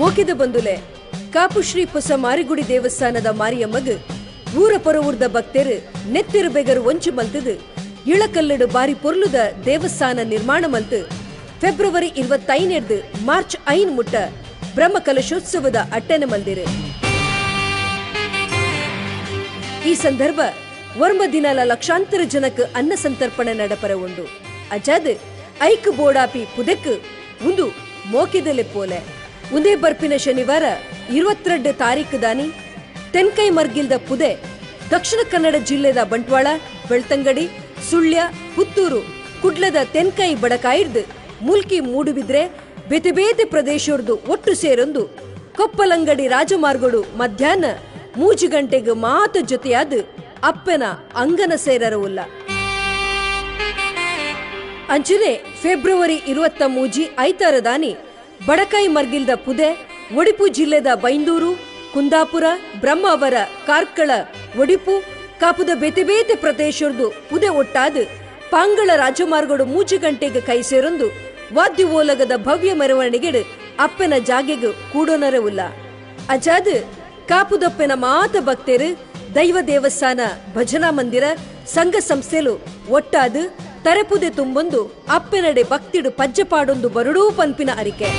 ಮೋಕೆದ ಬಂದುಲೆ ಕಾಪು ಶ್ರೀ ಪೊಸ ಮಾರಿಗುಡಿ ದೇವಸ್ಥಾನದ ಮಾರಿಯಮ್ಮಗ್ ಊರ ಪೊರವೂರ್ದ ಭಕ್ತರು ನೆತ್ತಿರು ಬೆಗರು ಒಂಚು ಮಲ್ತದು ಇಳಕಲ್ಲಡು ಬಾರಿ ಪೊರ್ಲುದ ದೇವಸ್ಥಾನ ನಿರ್ಮಾಣ ಮಲ್ತು ಫೆಬ್ರವರಿ 25 ಮಾರ್ಚ್ 5 ಮುಟ್ಟ ಬ್ರಹ್ಮ ಕಲಶೋತ್ಸವದ ಅಟ್ಟನೆ ಮಲ್ದಿರು. ಈ ಸಂದರ್ಭ ವರ್ಮ ದಿನಾಲ ಲಕ್ಷಾಂತರ ಜನಕ್ಕೆ ಅನ್ನ ಸಂತರ್ಪಣೆ ನಡಪರ ಉಂಡು. ಅಜಾದ್ ಐಕ್ ಬೋಡಾಪಿ ಪುದೆಕ್ ಒಂದು ಮೋಕೆದಲೆ ಪೋಲೆ ಉಂದೇ ಬರ್ಪಿನ ಶನಿವಾರ 22 ತಾರೀಕು ದಾನಿ ತೆನ್ಕೈ ಮರ್ಗಿಲ್ದ ಪುದೆ ದಕ್ಷಿಣ ಕನ್ನಡ ಜಿಲ್ಲೆದ ಬಂಟ್ವಾಳ, ಬೆಳ್ತಂಗಡಿ, ಸುಳ್ಯ, ಪುತ್ತೂರು, ಕುಡ್ಲದ ತೆನ್ಕೈ ಬಡಕಾಯಿರ್ದು ಮುಲ್ಕಿ ಮೂಡುಬಿದ್ರೆ ಬೇತೆ ಬೇತೆ ಪ್ರದೇಶರ್ದು ಒಟ್ಟು ಸೇರೊಂದು ಕೊಪ್ಪಲಂಗಡಿ ರಾಜಮಾರ್ಗಡು ಮಧ್ಯಾಹ್ನ 3 ಗಂಟೆಗೆ ಮಾತ ಜೊತೆಯಾದ ಅಪ್ಪನ ಅಂಗನ ಸೇರರವುಲ್ಲ. ಅಂಚನೆ ಫೆಬ್ರವರಿ 23 ಐತಾರ ದಾನಿ ಬಡಕಾಯಿ ಮರ್ಗಿಲ್ದ ಪುದೆ ಒಡಿಪು ಜಿಲ್ಲೆದ ಬೈಂದೂರು, ಕುಂದಾಪುರ, ಬ್ರಹ್ಮಾವರ, ಕಾರ್ಕಳ, ಒಡಿಪು ಕಾಪುದ ಬೇತೆ ಬೇತೆ ಪ್ರದೇಶರ್ದು ಪುದೆ ಒಟ್ಟಾದ ಪಾಂಗಳ ರಾಜಮಾರ್ಗಡು 3 ಗಂಟೆಗೆ ಕೈ ಸೇರೊಂದು ವಾದ್ಯ ಓಲಗದ ಭವ್ಯ ಮೆರವಣಿಗೆ ಅಪ್ಪನ ಜಾಗೆಗೆ ಕೂಡೋನರವುಲ್ಲ. ಅಜಾದ್ ಕಾಪುದಪ್ಪನ ಮಾತ ಭಕ್ತರು ದೈವ ದೇವಸ್ಥಾನ, ಭಜನಾ ಮಂದಿರ, ಸಂಘ ಸಂಸ್ಥೆಲು ಒಟ್ಟಾದ ತರಪುದೆ ತುಂಬೊಂದು ಅಪ್ಪನಡೆ ಭಕ್ತಿಡು ಪಜ್ಜಪಾಡೊಂದು ಬರಡೂ ಪನ್ಪಿನ ಅರಿಕೆ.